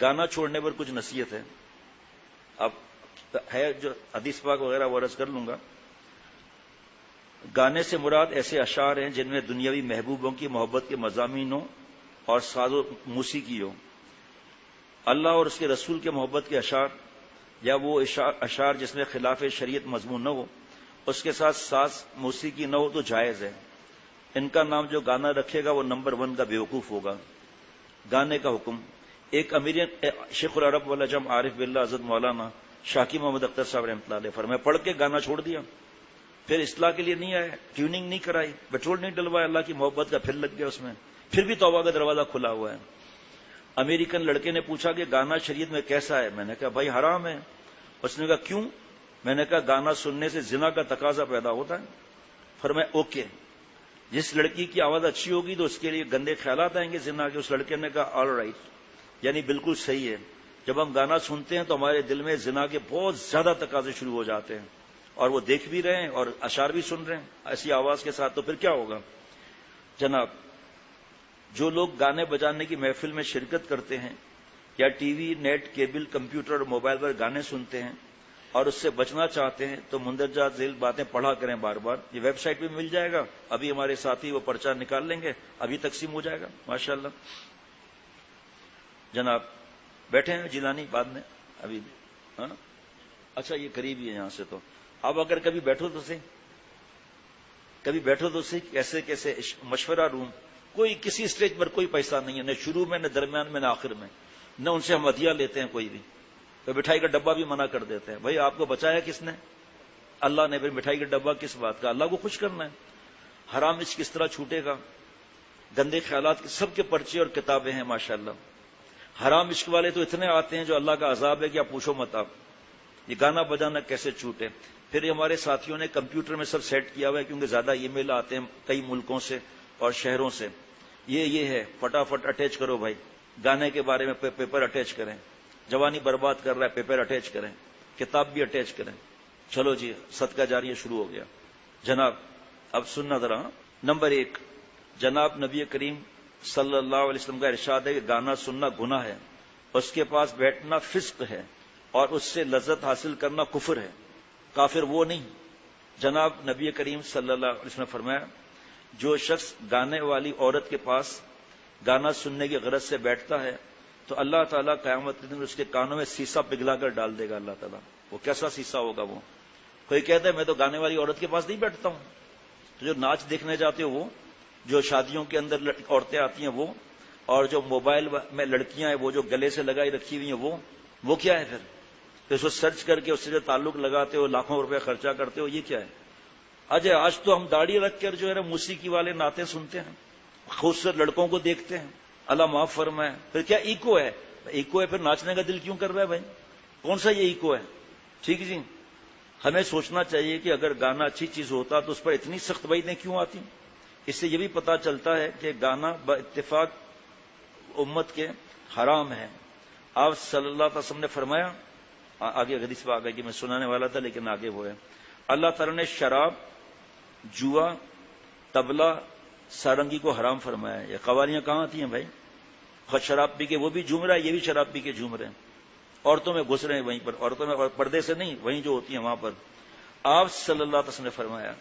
گانا چھوڑنے پر کچھ نصیحت ہے. اب ہے جو حدیث پاک وغیرہ وہ عرض کر لوں گا. گانے سے مراد ایسے اشعار ہیں جن میں دنیاوی محبوبوں کی محبت کے مضامین ہوں اور ساز و موسیقی ہو. اللہ اور اس کے رسول کے محبت کے اشعار یا وہ اشعار جس میں خلاف شریعت مضمون نہ ہو، اس کے ساتھ ساز موسیقی نہ ہو تو جائز ہے. ان کا نام جو گانا رکھے گا وہ نمبر 1 کا بیوقوف ہوگا. گانے کا حکم. ایک امیر شیخ العرب والعجم عارف باللہ حضرت مولانا شاکی محمد اختر صاحب رحمۃ اللہ علیہ فرمائے پڑھ کے گانا چھوڑ دیا، پھر اصلاح کے لیے نہیں آئے، ٹیوننگ نہیں کرائی، پیٹرول نہیں ڈلوایا، اللہ کی محبت کا پھر لگ گیا اس میں، پھر بھی توبہ کا دروازہ کھلا ہوا ہے. امریکن لڑکے نے پوچھا کہ گانا شریعت میں کیسا ہے؟ میں نے کہا بھائی حرام ہے. اس نے کہا کیوں؟ میں نے کہا گانا سننے سے زنا کا تقاضا پیدا ہوتا ہے. فرمایا اوکے، جس لڑکی کی آواز اچھی ہوگی تو اس کے لیے گندے خیالات آئیں گے زنا کے. اس لڑکے نے کہا آل رائٹ، یعنی بالکل صحیح ہے. جب ہم گانا سنتے ہیں تو ہمارے دل میں زنا کے بہت زیادہ تقاضے شروع ہو جاتے ہیں، اور وہ دیکھ بھی رہے ہیں اور اشعار بھی سن رہے ہیں ایسی آواز کے ساتھ، تو پھر کیا ہوگا؟ جناب، جو لوگ گانے بجانے کی محفل میں شرکت کرتے ہیں یا TV, net, cable, computer اور موبائل پر گانے سنتے ہیں اور اس سے بچنا چاہتے ہیں تو مندرجہ ذیل باتیں پڑھا کریں بار بار. یہ ویب سائٹ پہ مل جائے گا، ابھی ہمارے ساتھی وہ پرچہ نکال لیں گے، ابھی تقسیم ہو جائے گا ماشاءاللہ. جناب بیٹھے ہیں جیلانی بعد میں ابھی بھی. ہاں اچھا، یہ قریب ہی ہے یہاں سے. تو اب اگر کبھی بیٹھو تو صحیح کیسے کیسے مشورہ روم. کوئی کسی اسٹیج پر کوئی پیسہ نہیں ہے، نہ شروع میں، نہ درمیان میں، نہ آخر میں. نہ ان سے ہم ہدیہ لیتے ہیں کوئی بھی. تو مٹھائی کا ڈبہ بھی منع کر دیتے ہیں. بھائی آپ کو بچایا کس نے؟ اللہ نے. پھر مٹھائی کا ڈبہ کس بات کا؟ اللہ کو خوش کرنا ہے. حرام عشق کس طرح چھوٹے گا؟ گندے خیالات سب کے پرچے اور کتابیں ہیں ماشاءاللہ. حرام عشق والے تو اتنے آتے ہیں جو اللہ کا عذاب ہے کہ آپ پوچھو مت. آپ یہ گانا بجانا کیسے چھوٹے؟ پھر ہمارے ساتھیوں نے کمپیوٹر میں سب سیٹ کیا ہوا ہے کیونکہ زیادہ ای میل آتے ہیں کئی ملکوں سے اور شہروں سے. یہ ہے فٹافٹ اٹیچ کرو بھائی. گانے کے بارے میں پیپر اٹیچ کریں. جوانی برباد کر رہا ہے، پیپر اٹیچ کریں. کتاب بھی اٹیچ کریں. چلو جی، صدقہ جاریہ شروع ہو گیا. جناب اب سننا ذرا. نمبر 1، جناب نبی کریم صلی اللہ علیہ وسلم کا ارشاد ہے کہ گانا سننا گناہ ہے، اس کے پاس بیٹھنا فسق ہے، اور اس سے لذت حاصل کرنا کفر ہے. کافر وہ نہیں. جناب نبی کریم صلی اللہ علیہ وسلم نے فرمایا جو شخص گانے والی عورت کے پاس گانا سننے کی غرض سے بیٹھتا ہے تو اللہ تعالیٰ قیامت کے دن اس کے کانوں میں سیسا پگھلا کر ڈال دے گا. اللہ تعالیٰ وہ کیسا سیسا ہوگا وہ؟ کوئی کہتا ہے میں تو گانے والی عورت کے پاس نہیں بیٹھتا ہوں. تو جو ناچ دیکھنے جاتے ہو وہ، جو شادیوں کے اندر عورتیں آتی ہیں وہ، اور جو موبائل میں لڑکیاں ہیں وہ جو گلے سے لگائی رکھی ہوئی ہیں وہ کیا ہے؟ پھر اس کو سرچ کر کے اس سے جو تعلق لگاتے ہو، لاکھوں روپے خرچہ کرتے ہو، یہ کیا ہے؟ اجے آج تو ہم داڑھی رکھ کر جو ہے نا موسیقی والے نعتیں سنتے ہیں، خوبصورت لڑکوں کو دیکھتے ہیں. اللہ معاف فرمائے. پھر کیا ایکو ہے؟ ایکو ہے پھر ناچنے کا دل کیوں کر رہا ہے بھائی؟ کون سا یہ ایکو ہے؟ ٹھیک جی، ہمیں سوچنا چاہیے کہ اگر گانا اچھی چیز ہوتا تو اس پر اتنی سخت وعیدیں کیوں آتی؟ اس سے یہ بھی پتا چلتا ہے کہ گانا باتفاق امت کے حرام ہے. آپ صلی اللہ علیہ وسلم نے فرمایا، آگے حدیث میں آ گئی کہ میں سنانے والا تھا لیکن آگے وہ ہے، اللہ تعالیٰ نے شراب، جوا، طبلہ، سارنگی کو حرام فرمایا. یہ قوالیاں کہاں آتی ہیں بھائی؟ خود شراب پی کے وہ بھی جھوم رہا ہے، یہ بھی شراب پی کے جھوم رہے ہیں. عورتوں میں گھس رہے ہیں وہیں پر، عورتوں میں پردے سے نہیں، وہیں جو ہوتی ہیں وہاں پر. آپ صلی اللہ علیہ وسلم نے فرمایا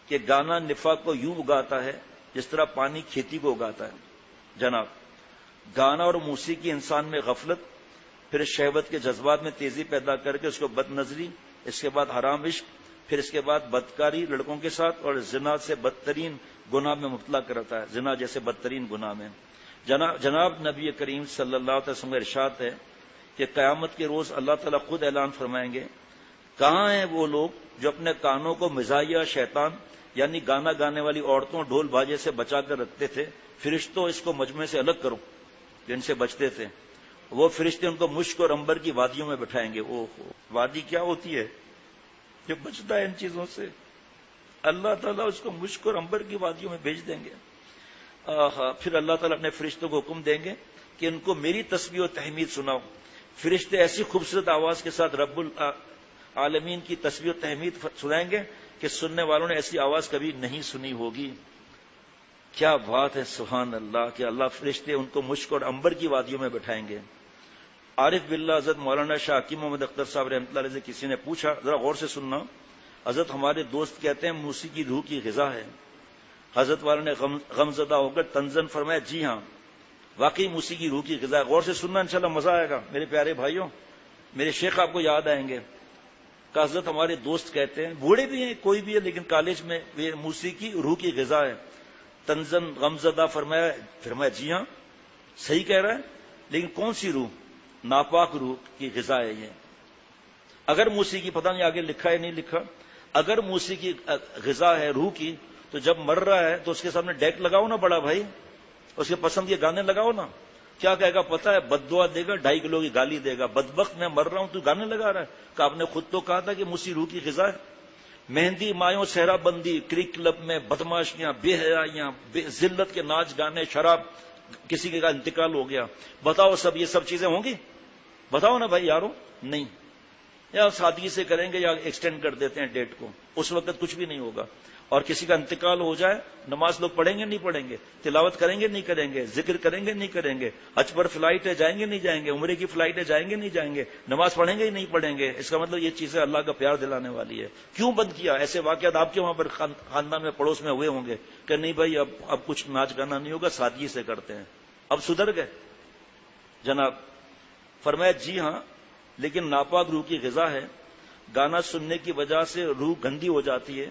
کہ گانا نفاق کو یوں اگاتا ہے جس طرح پانی کھیتی کو اگاتا ہے. جناب گانا اور موسیقی انسان میں غفلت، پھر شہوت کے جذبات میں تیزی پیدا کر کے اس کو بد نظری، اس کے بعد حرام عشق، پھر اس کے بعد بدکاری لڑکوں کے ساتھ، اور زنا سے بدترین گناہ میں مبتلا کرتا ہے، زنا جیسے بدترین گناہ میں. جناب نبی کریم صلی اللہ علیہ وسلم کا ارشاد ہے کہ قیامت کے روز اللہ تعالیٰ خود اعلان فرمائیں گے کہاں ہیں وہ لوگ جو اپنے کانوں کو مزاحیہ شیطان یعنی گانا گانے والی عورتوں ڈھول باجے سے بچا کر رکھتے تھے. فرشتوں اس کو مجمع سے الگ کرو، جن سے بچتے تھے. وہ فرشتے ان کو مشک اور عنبر کی وادیوں میں بٹھائیں گے. وادی کیا ہوتی ہے جو بچتا ہے ان چیزوں سے؟ اللہ تعالیٰ اس کو مشک اور عنبر کی وادیوں میں بھیج دیں گے. پھر اللہ تعالیٰ اپنے فرشتوں کو حکم دیں گے کہ ان کو میری تسبیح و تحمید سناؤ. فرشتے ایسی خوبصورت آواز کے ساتھ رب العالمین کی تسبیح و تحمید سنائیں گے کہ سننے والوں نے ایسی آواز کبھی نہیں سنی ہوگی. کیا بات ہے، سبحان اللہ، کہ اللہ فرشتے ان کو مشک اور عنبر کی وادیوں میں بٹھائیں گے. عارف باللہ حضرت مولانا شاہ حکیم محمد اختر صاحب رحمۃ اللہ علیہ سے کسی نے پوچھا، ذرا غور سے سننا، حضرت ہمارے دوست کہتے ہیں موسیقی روح کی غذا ہے۔ حضرت والا نے غمزدہ ہو کر تنزن فرمایا جی ہاں واقعی موسیقی روح کی غذا ہے۔ غور سے سننا، انشاءاللہ مزہ آئے گا میرے پیارے بھائیوں، میرے شیخ آپ کو یاد آئیں گے کہ حضرت ہمارے دوست کہتے ہیں، بوڑھے بھی ہیں کوئی بھی ہے لیکن کالج میں یہ موسیقی روح کی غذا ہے۔ تنزن غمزدہ فرمایا جی ہاں صحیح کہہ رہا ہے، لیکن کون سی روح؟ ناپاک روح کی غذا ہے یہ۔ اگر موسیقی، پتہ نہیں آگے لکھا ہے نہیں لکھا، اگر موسیقی غذا ہے روح کی تو جب مر رہا ہے تو اس کے سامنے ڈیک لگاؤ نا بڑا بھائی، اس کے پسند کے گانے لگاؤ نا، کیا کہے گا پتہ ہے؟ بد دعا دے گا، 2.5 کلو کی گالی دے گا، بدبخت میں مر رہا ہوں تو گانے لگا رہا ہے، کہ آپ نے خود تو کہا تھا کہ موسیقی روح کی غذا ہے۔ مہندی مایوں صحرا بندی، کرک کلب میں بدماشیاں، بے حیائیاں، ذلت کے ناچ گانے، شراب، کسی کا انتقال ہو گیا، بتاؤ سب یہ سب چیزیں ہوں گی؟ بتاؤ نا بھائی یارو، نہیں، یا سادگی سے کریں گے یا ایکسٹینڈ کر دیتے ہیں ڈیٹ کو، اس وقت کچھ بھی نہیں ہوگا۔ اور کسی کا انتقال ہو جائے، نماز لوگ پڑھیں گے نہیں پڑھیں گے، تلاوت کریں گے نہیں کریں گے، ذکر کریں گے نہیں کریں گے، حج پر فلائٹ ہے جائیں گے نہیں جائیں گے، عمرے کی فلائٹ ہے جائیں گے نہیں جائیں گے، نماز پڑھیں گے ہی نہیں پڑھیں گے۔ اس کا مطلب یہ چیزیں اللہ کا پیار دلانے والی ہے۔ کیوں بند کیا؟ ایسے واقعات آپ کے وہاں پر خاندان میں پڑوس میں ہوئے ہوں گے کہ نہیں بھائی اب کچھ ناچ گانا نہیں ہوگا، سادگی سے کرتے ہیں، اب سدھر گئے جناب۔ فرمایا جی ہاں لیکن ناپاک روح کی غذا ہے، گانا سننے کی وجہ سے روح گندی ہو جاتی ہے،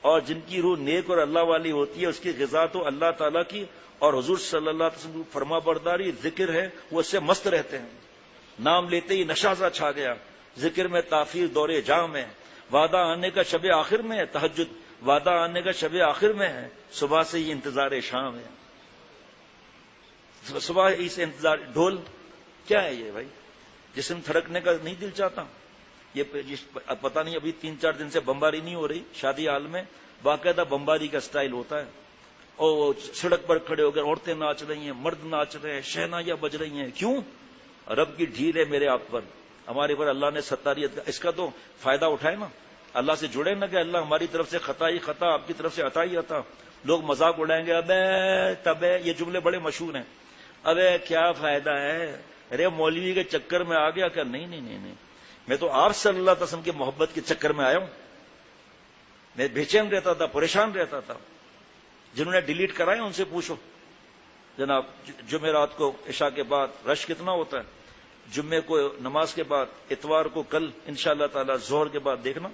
اور جن کی روح نیک اور اللہ والی ہوتی ہے اس کی غذا تو اللہ تعالیٰ کی اور حضور صلی اللہ علیہ وسلم فرما برداری ذکر ہے، وہ اس سے مست رہتے ہیں، نام لیتے ہی نشہ سا چھا گیا، ذکر میں تاخیر دور جام ہے، وعدہ آنے کا شب آخر میں ہے، تہجد وعدہ آنے کا شب آخر میں ہے، صبح سے ہی انتظار شام ہے، صبح ہی سے انتظار۔ ڈھول کیا ہے یہ بھائی؟ جسم تھرکنے کا نہیں دل چاہتا؟ یہ پتہ نہیں ابھی 3-4 دن سے بمباری نہیں ہو رہی شادی حال میں، باقاعدہ بمباری کا سٹائل ہوتا ہے، اور سڑک پر کھڑے ہو کر عورتیں ناچ رہی ہیں، مرد ناچ رہے ہیں، شہنائیاں بج رہی ہیں، کیوں؟ رب کی ڈھیل ہے میرے آپ پر، ہمارے پر اللہ نے ستاریت کا، اس کا تو فائدہ اٹھائے نا، اللہ سے جڑے نا کہ اللہ ہماری طرف سے خطا ہی خطا، آپ کی طرف سے عطا ہی عطا۔ لوگ مذاق اڑائیں گے، ابے تبے، یہ جملے بڑے مشہور ہیں، ابے کیا فائدہ ہے، ارے مولوی کے چکر میں آ گیا کیا؟ نہیں نہیں نہیں نہیں، میں تو آپ صلی اللہ علیہ وسلم کی محبت کے چکر میں آیا ہوں، میں بے چین رہتا تھا، پریشان رہتا تھا۔ جنہوں نے ڈیلیٹ کرائے ان سے پوچھو جناب، جمعرات کو عشاء کے بعد رش کتنا ہوتا ہے، جمعے کو نماز کے بعد، اتوار کو کل انشاءاللہ تعالی ظہر کے بعد دیکھنا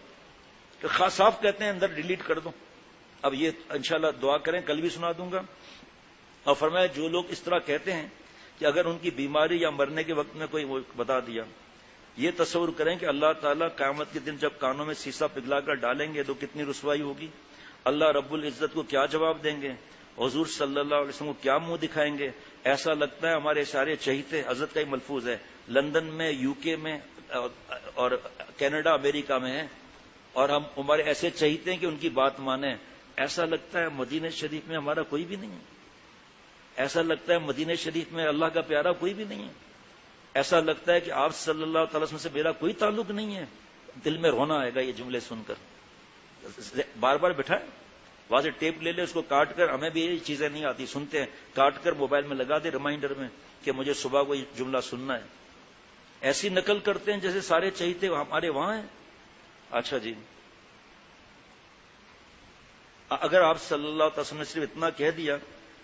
کہ خاص صاف کہتے ہیں اندر ڈیلیٹ کر دو۔ اب یہ انشاءاللہ دعا کریں، کل بھی سنا دوں گا۔ اور فرمایا جو لوگ اس طرح کہتے ہیں کہ اگر ان کی بیماری یا مرنے کے وقت میں کوئی وہ بتا دیا، یہ تصور کریں کہ اللہ تعالیٰ قیامت کے دن جب کانوں میں سیسا پگھلا کر ڈالیں گے تو کتنی رسوائی ہوگی، اللہ رب العزت کو کیا جواب دیں گے، حضور صلی اللہ علیہ وسلم کو کیا منہ دکھائیں گے۔ ایسا لگتا ہے ہمارے سارے چہیتے، حضرت کا ہی ملفوظ ہے، لندن میں، یو کے میں اور کینیڈا امریکہ میں ہیں، اور ہم ہمارے ایسے چہیتے ہیں کہ ان کی بات مانیں۔ ایسا لگتا ہے مدینہ شریف میں ہمارا کوئی بھی نہیں ہے، ایسا لگتا ہے مدینہ شریف میں اللہ کا پیارا کوئی بھی نہیں ہے، ایسا لگتا ہے کہ آپ صلی اللہ تعالی وسلم سے میرا کوئی تعلق نہیں ہے۔ دل میں رونا آئے گا یہ جملے سن کر۔ بار بار بٹھائے، وہاں سے ٹیپ لے لے، اس کو کاٹ کر، ہمیں بھی یہ چیزیں نہیں آتی، سنتے ہیں، کاٹ کر موبائل میں لگا دے ریمائنڈر میں کہ مجھے صبح کو یہ جملہ سننا ہے۔ ایسی نقل کرتے ہیں جیسے سارے چہیتے ہمارے وہاں ہیں۔ اچھا جی، اگر آپ صلی اللہ علیہ وسلم نے صرف اتنا کہہ دیا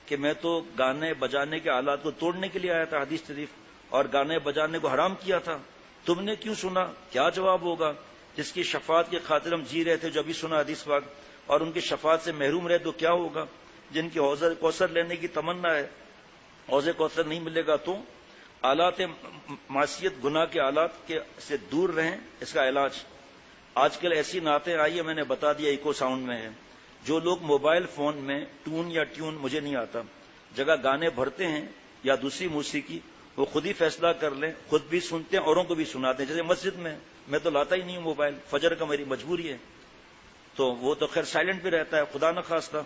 کہ میں تو گانے بجانے کے آلات کو توڑنے کے لیے آیا تھا حدیث شریف، اور گانے بجانے کو حرام کیا تھا، تم نے کیوں سنا؟ کیا جواب ہوگا؟ جس کی شفاعت کی خاطر ہم جی رہے تھے، جو ابھی سنا حدیث پاک، اور ان کی شفاعت سے محروم رہے تو کیا ہوگا؟ جن کی حوض کوثر لینے کی تمنا ہے، حوض کوثر نہیں ملے گا تو آلات معصیت، گناہ کے آلات سے دور رہیں۔ اس کا علاج آج کل ایسی نعتیں آئی ہیں، میں نے بتا دیا، ایکو ساؤنڈ میں ہے۔ جو لوگ موبائل فون میں ٹون یا ٹیون مجھے نہیں آتا جگہ گانے بھرتے ہیں یا دوسری موسیقی، وہ خود ہی فیصلہ کر لیں، خود بھی سنتے ہیں، اوروں کو بھی سناتے ہیں۔ جیسے مسجد میں تو لاتا ہی نہیں ہوں موبائل، فجر کا میری مجبوری ہے، تو وہ تو خیر سائلنٹ پہ رہتا ہے، خدا نہ خواستہ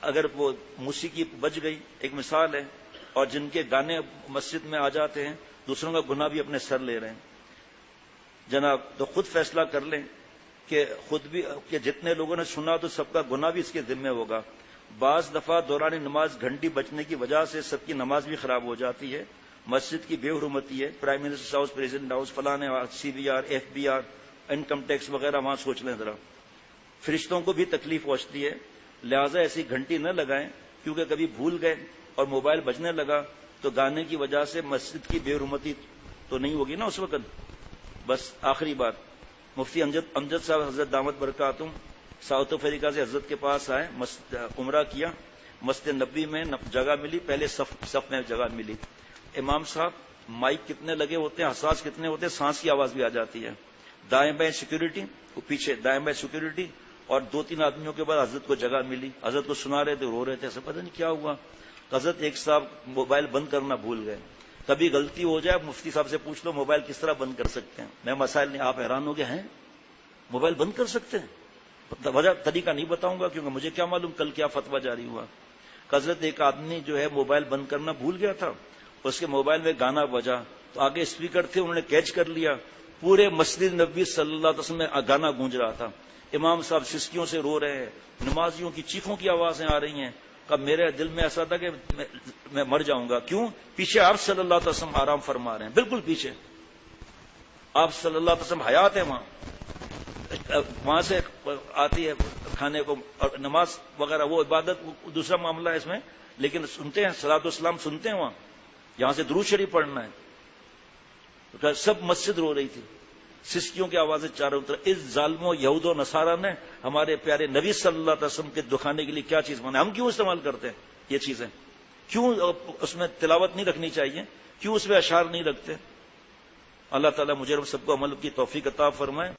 اگر وہ موسیقی بج گئی، ایک مثال ہے، اور جن کے گانے مسجد میں آ جاتے ہیں، دوسروں کا گناہ بھی اپنے سر لے رہے ہیں جناب، تو خود فیصلہ کر لیں کہ خود بھی، کہ جتنے لوگوں نے سنا تو سب کا گناہ بھی اس کے ذمہ ہوگا۔ بعض دفعہ دوران نماز گھنٹی بجنے کی وجہ سے سب کی نماز بھی خراب ہو جاتی ہے، مسجد کی بے حرمتی ہے، prime minister house, president house, فلانے CBR FBR انکم ٹیکس وغیرہ وہاں سوچ لیں ذرا. فرشتوں کو بھی تکلیف پہنچتی ہے، لہذا ایسی گھنٹی نہ لگائیں، کیونکہ کبھی بھول گئے اور موبائل بجنے لگا تو گانے کی وجہ سے مسجد کی بے حرمتی تو نہیں ہوگی نا اس وقت. بس آخری بات، مفتی امجد صاحب حضرت دامت برکاتہم ساؤتھ افریقہ سے حضرت کے پاس آئے، عمرہ کیا، مسجد نبی میں جگہ ملی، پہلے صف میں جگہ ملی. امام صاحب مائک کتنے لگے ہوتے ہیں، حساس کتنے ہوتے ہیں، سانس کی آواز بھی آ جاتی ہے. دائیں بائیں سیکورٹی، پیچھے دائیں بائیں سیکورٹی، اور 2-3 آدمیوں کے بعد حضرت کو جگہ ملی. حضرت کو سنا رہے تھے، رو رہے تھے، ایسا پتہ نہیں کیا ہوا. حضرت ایک صاحب موبائل بند کرنا بھول گئے. کبھی غلطی ہو جائے مفتی صاحب سے پوچھ لو موبائل کس طرح بند کر سکتے ہیں. میں مسائل نہیں، آپ حیران ہو گئے ہیں موبائل بند کر سکتے ہیں. وجہ طریقہ نہیں بتاؤں گا کیونکہ مجھے کیا معلوم کل کیا فتویٰ جاری ہوا. حضرت ایک آدمی جو ہے موبائل بند کرنا بھول گیا تھا، اس کے موبائل میں گانا بجا تو آگے اسپیکر تھے، انہوں نے کیچ کر لیا. پورے مسجد نبوی صلی اللہ علیہ وسلم میں گانا گونج رہا تھا. امام صاحب سسکیوں سے رو رہے ہیں، نمازیوں کی چیخوں کی آوازیں آ رہی ہیں. کب میرے دل میں ایسا تھا کہ میں مر جاؤں گا. کیوں؟ پیچھے آپ صلی اللہ علیہ وسلم آرام فرما رہے ہیں، بالکل پیچھے آپ صلی اللہ علیہ وسلم حیات ہیں. وہاں سے آتی ہے کھانے کو اور نماز وغیرہ، وہ عبادت دوسرا معاملہ ہے اس میں، لیکن سنتے ہیں صلاۃ والسلام سنتے ہیں وہاں. یہاں سے درود شریف پڑھنا ہے. سب مسجد رو رہی تھی، سسکیوں کی آوازیں چاروں طرف. اس ظالموں یہود و نصارہ نے ہمارے پیارے نبی صلی اللہ علیہ وسلم کے دکھانے کے لیے کیا چیز بنائی. ہم کیوں استعمال کرتے ہیں یہ چیزیں؟ کیوں اس میں تلاوت نہیں رکھنی چاہیے؟ کیوں اس میں اشعار نہیں رکھتے؟ اللہ تعالیٰ مجھے سب کو عمل کی توفیق عطا فرمائے.